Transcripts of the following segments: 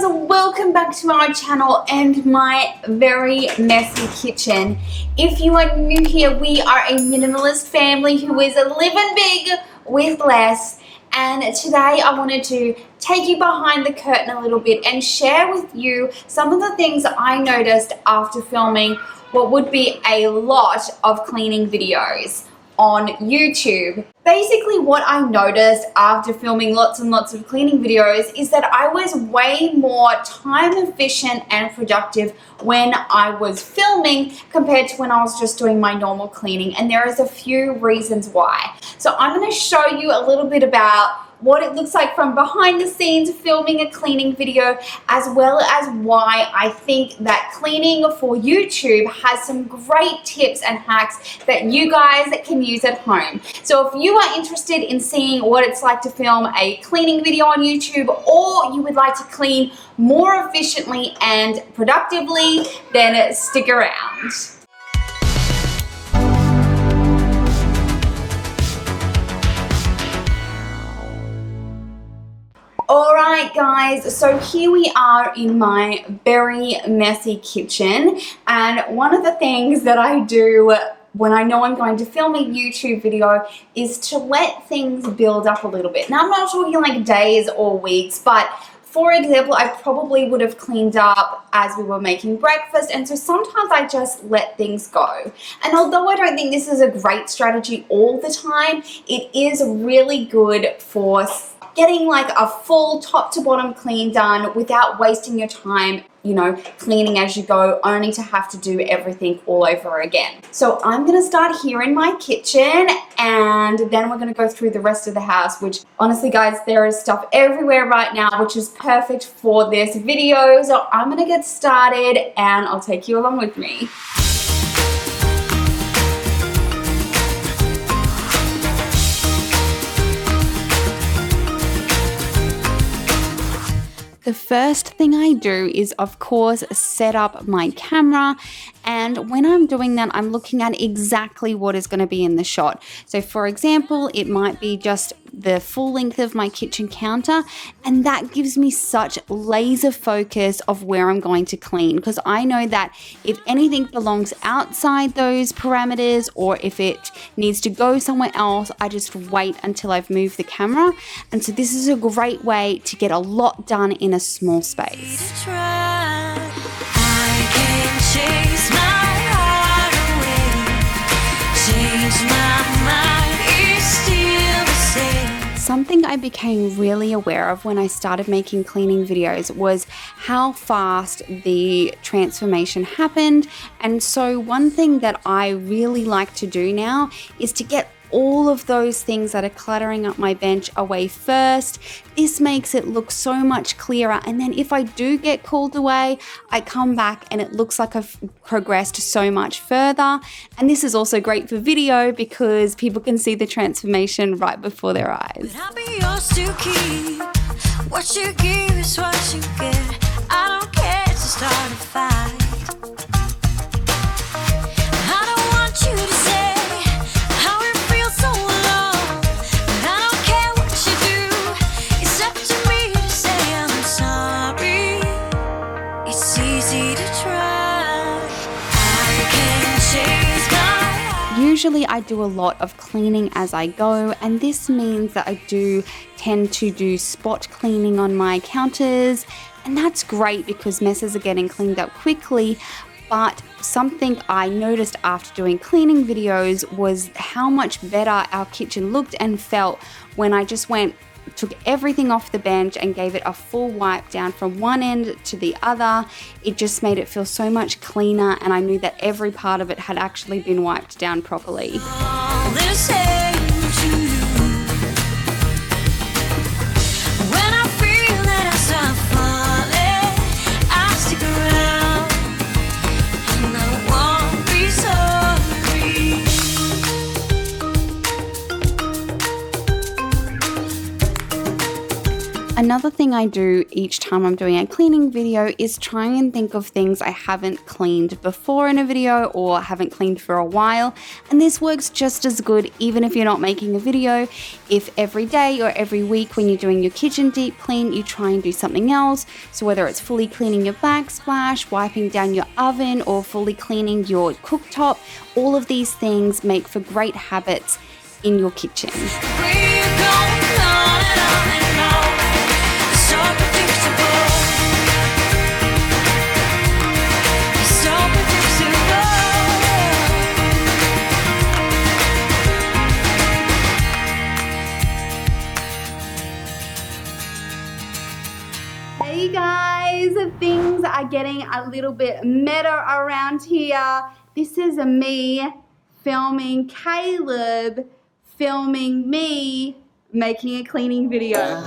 welcome back to our channel and my very messy kitchen. If you are new here, we are a minimalist family who is living big with less, and today I wanted to take you behind the curtain a little bit and share with you some of the things I noticed after filming what would be a lot of cleaning videos on YouTube. Basically, what I noticed after filming lots and lots of cleaning videos is that I was way more time efficient and productive when I was filming compared to when I was just doing my normal cleaning, and there is a few reasons why. So I'm going to show you a little bit about what it looks like from behind the scenes filming a cleaning video, as well as why I think that cleaning for YouTube has some great tips and hacks that you guys can use at home. So if you are interested in seeing what it's like to film a cleaning video on YouTube, or you would like to clean more efficiently and productively, then stick around. Alright guys, so here we are in my very messy kitchen, and one of the things that I do when I know I'm going to film a YouTube video is to let things build up a little bit. Now I'm not talking like days or weeks, but for example, I probably would have cleaned up as we were making breakfast, and so sometimes I just let things go. And although I don't think this is a great strategy all the time, it is really good for getting like a full top to bottom clean done without wasting your time, you know, cleaning as you go, only to have to do everything all over again. So I'm gonna start here in my kitchen, and then we're gonna go through the rest of the house, which honestly guys, there is stuff everywhere right now, which is perfect for this video. So I'm gonna get started and I'll take you along with me. The first thing I do is, of course, set up my camera, and when I'm doing that, I'm looking at exactly what is going to be in the shot. So for example, it might be just the full length of my kitchen counter, and that gives me such laser focus of where I'm going to clean, because I know that if anything belongs outside those parameters or if it needs to go somewhere else, I just wait until I've moved the camera. And so this is a great way to get a lot done in a small space. Something I became really aware of when I started making cleaning videos was how fast the transformation happened. And so one thing that I really like to do now is to get all of those things that are cluttering up my bench away first. This makes it look so much clearer, and then if I do get called away, I come back and it looks like I've progressed so much further. And this is also great for video because people can see the transformation right before their eyes. But I'll be yours to keep. What you give is what you get. I don't care to start a fight. I don't want you to say Usually I do a lot of cleaning as I go, and this means that I do tend to do spot cleaning on my counters, and that's great because messes are getting cleaned up quickly. But something I noticed after doing cleaning videos was how much better our kitchen looked and felt when I just took everything off the bench and gave it a full wipe down from one end to the other. It just made it feel so much cleaner, and I knew that every part of it had actually been wiped down properly. Another thing I do each time I'm doing a cleaning video is try and think of things I haven't cleaned before in a video or haven't cleaned for a while, and this works just as good even if you're not making a video. If every day or every week when you're doing your kitchen deep clean you try and do something else, so whether it's fully cleaning your backsplash, wiping down your oven, or fully cleaning your cooktop, all of these things make for great habits in your kitchen. Hey guys, things are getting a little bit meta around here. This is me filming Caleb, filming me making a cleaning video.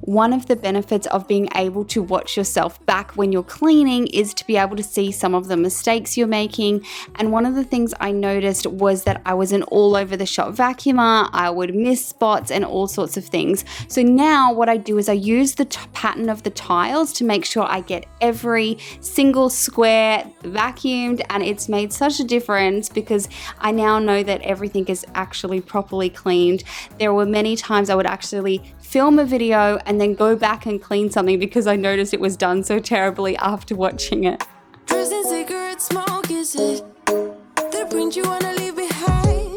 One of the benefits of being able to watch yourself back when you're cleaning is to be able to see some of the mistakes you're making. And one of the things I noticed was that I was an all over the shop vacuumer. I would miss spots and all sorts of things. So now what I do is I use the pattern of the tiles to make sure I get every single square vacuumed, and it's made such a difference because I now know that everything is actually properly cleaned. There were many times I would actually film a video and then go back and clean something because I noticed it was done so terribly after watching it.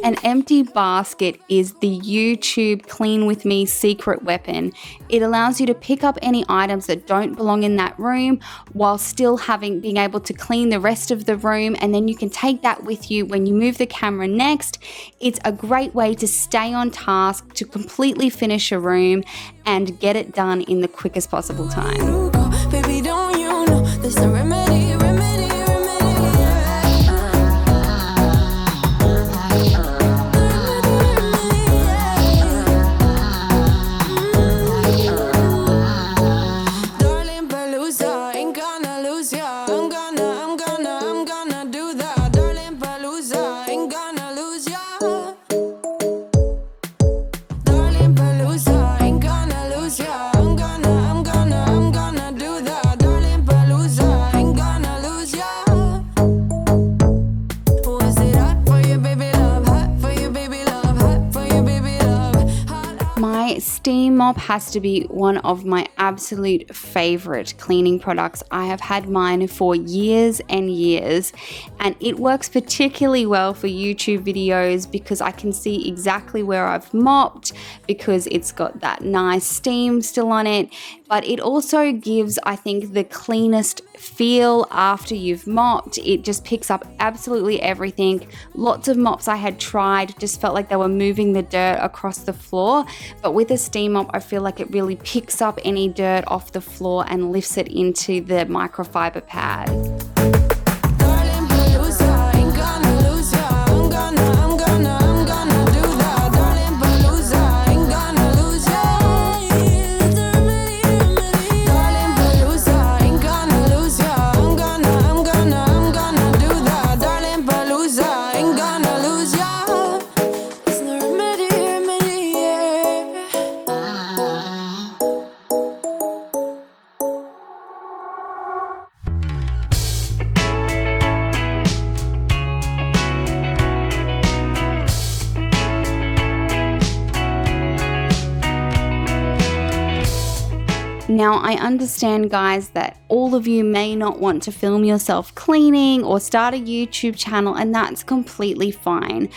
An empty basket is the YouTube Clean With Me secret weapon. It allows you to pick up any items that don't belong in that room while still being able to clean the rest of the room, and then you can take that with you when you move the camera next. It's a great way to stay on task, to completely finish a room and get it done in the quickest possible time. Baby, don't you know there's a remedy. Steam mop has to be one of my absolute favorite cleaning products. I have had mine for years and years, and it works particularly well for YouTube videos because I can see exactly where I've mopped because it's got that nice steam still on it, but it also gives, I think, the cleanest feel after you've mopped. It just picks up absolutely everything. Lots of mops I had tried just felt like they were moving the dirt across the floor, but with a steam mop I feel like it really picks up any dirt off the floor and lifts it into the microfiber pad. Now, I understand, guys, that all of you may not want to film yourself cleaning or start a YouTube channel, and that's completely fine.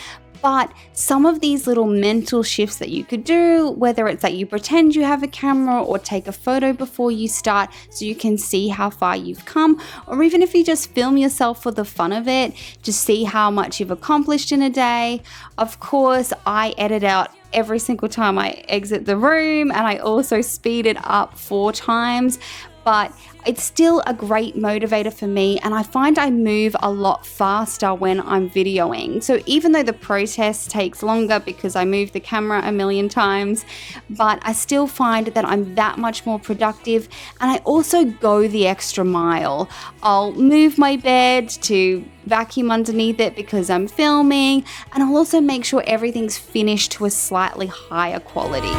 But some of these little mental shifts that you could do, whether it's that you pretend you have a camera or take a photo before you start so you can see how far you've come, or even if you just film yourself for the fun of it, just see how much you've accomplished in a day. Of course, I edit out every single time I exit the room, and I also speed it up 4 times. but it's still a great motivator for me, and I find I move a lot faster when I'm videoing. So even though the process takes longer because I move the camera a million times, but I still find that I'm that much more productive, and I also go the extra mile. I'll move my bed to vacuum underneath it because I'm filming, and I'll also make sure everything's finished to a slightly higher quality.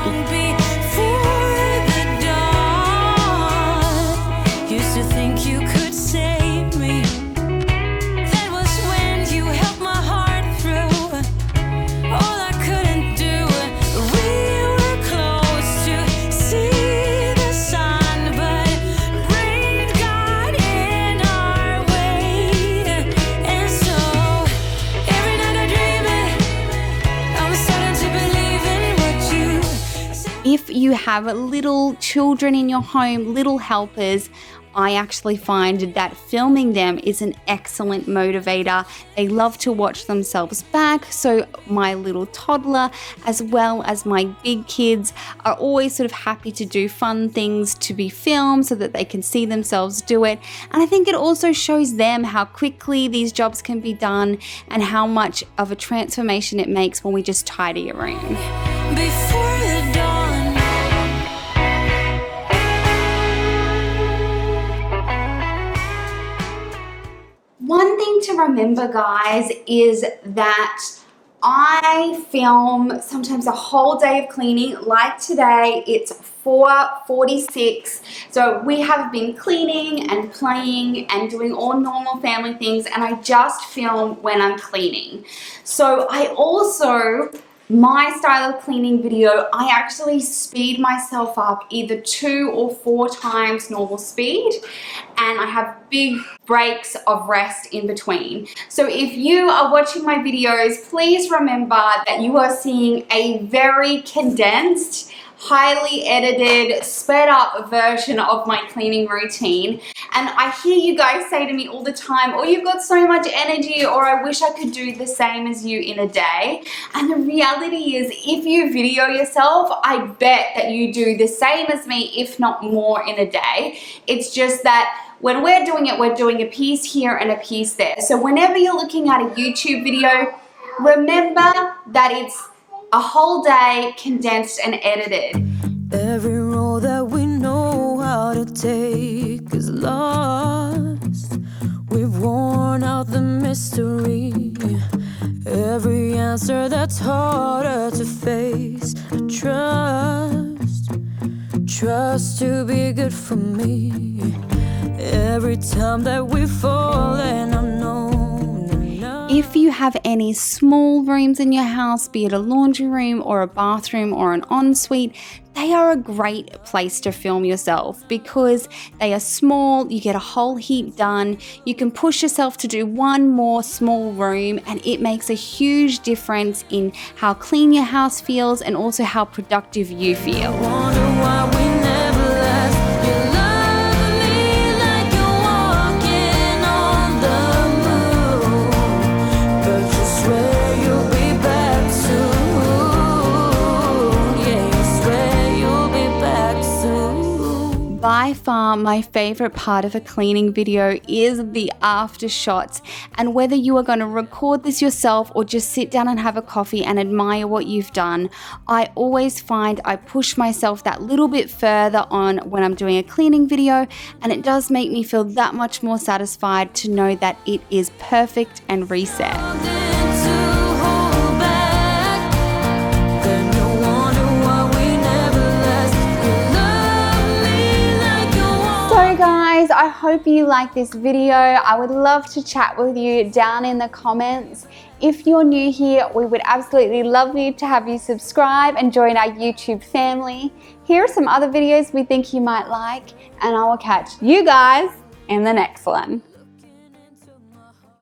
If you have little children in your home, little helpers, I actually find that filming them is an excellent motivator. They love to watch themselves back, so my little toddler as well as my big kids are always sort of happy to do fun things to be filmed so that they can see themselves do it. And I think it also shows them how quickly these jobs can be done and how much of a transformation it makes when we just tidy a room. Before the dawn. One thing to remember, guys, is that I film sometimes a whole day of cleaning. Like today, it's 4:46. So we have been cleaning and playing and doing all normal family things, and I just film when I'm cleaning. So I also, my style of cleaning video, I actually speed myself up either 2 or 4 times normal speed, and I have big breaks of rest in between. So if you are watching my videos, please remember that you are seeing a very condensed, highly edited, sped up version of my cleaning routine. And I hear you guys say to me all the time, oh, you've got so much energy, or I wish I could do the same as you in a day. And the reality is, if you video yourself, I bet that you do the same as me, if not more, in a day. It's just that when we're doing a piece here and a piece there. So whenever you're looking at a YouTube video, remember that it's a whole day condensed and edited. Every road that we know how to take is lost. We've worn out the mystery. Every answer that's harder to face. Trust to be good for me. Every time that we fall and unknown. If you have any small rooms in your house, be it a laundry room or a bathroom or an ensuite, they are a great place to film yourself because they are small, you get a whole heap done, you can push yourself to do one more small room, and it makes a huge difference in how clean your house feels and also how productive you feel. By far, my favorite part of a cleaning video is the after shots, and whether you are going to record this yourself or just sit down and have a coffee and admire what you've done, I always find I push myself that little bit further on when I'm doing a cleaning video, and it does make me feel that much more satisfied to know that it is perfect and reset. Guys, I hope you like this video. I would love to chat with you down in the comments. If you're new here, we would absolutely love you to have you subscribe and join our YouTube family. Here are some other videos we think you might like, and I will catch you guys in the next one.